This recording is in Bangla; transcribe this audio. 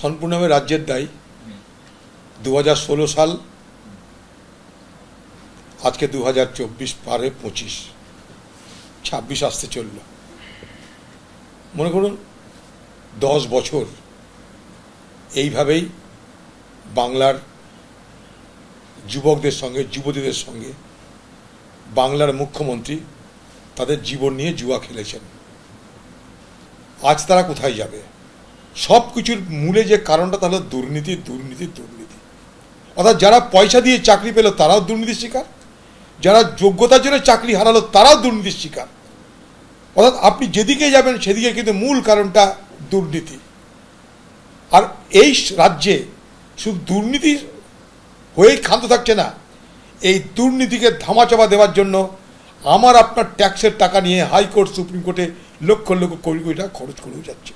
সম্পূর্ণভাবে রাজ্যের দায়ী। 2016 সাল, আজকে 2024 পারে 25, 26 আসতে চলল। মনে করুন 10 বছর এইভাবেই বাংলার যুবকদের সঙ্গে, যুবতীদের সঙ্গে বাংলার মুখ্যমন্ত্রী তাদের জীবন নিয়ে জুয়া খেলেছেন। আজ তারা কোথায় যাবে? সব কিছুর মূলে যে কারণটা, তাহলে দুর্নীতি, দুর্নীতি, দুর্নীতি। অর্থাৎ যারা পয়সা দিয়ে চাকরি পেল তারাও দুর্নীতির শিকার, যারা যোগ্যতার জন্য চাকরি হারালো তারাও দুর্নীতির শিকার। অর্থাৎ আপনি যেদিকে যাবেন সেদিকে কিন্তু মূল কারণটা দুর্নীতি। আর এই রাজ্যে শুধু দুর্নীতি হয়েই ক্ষান্ত থাকছে না, এই দুর্নীতিকে ধামাচাপা দেওয়ার জন্য আমার আপনার ট্যাক্সের টাকা নিয়ে হাইকোর্ট, সুপ্রিম কোর্টে লক্ষ লক্ষ কোটি কোটি টাকা খরচ করেও যাচ্ছে।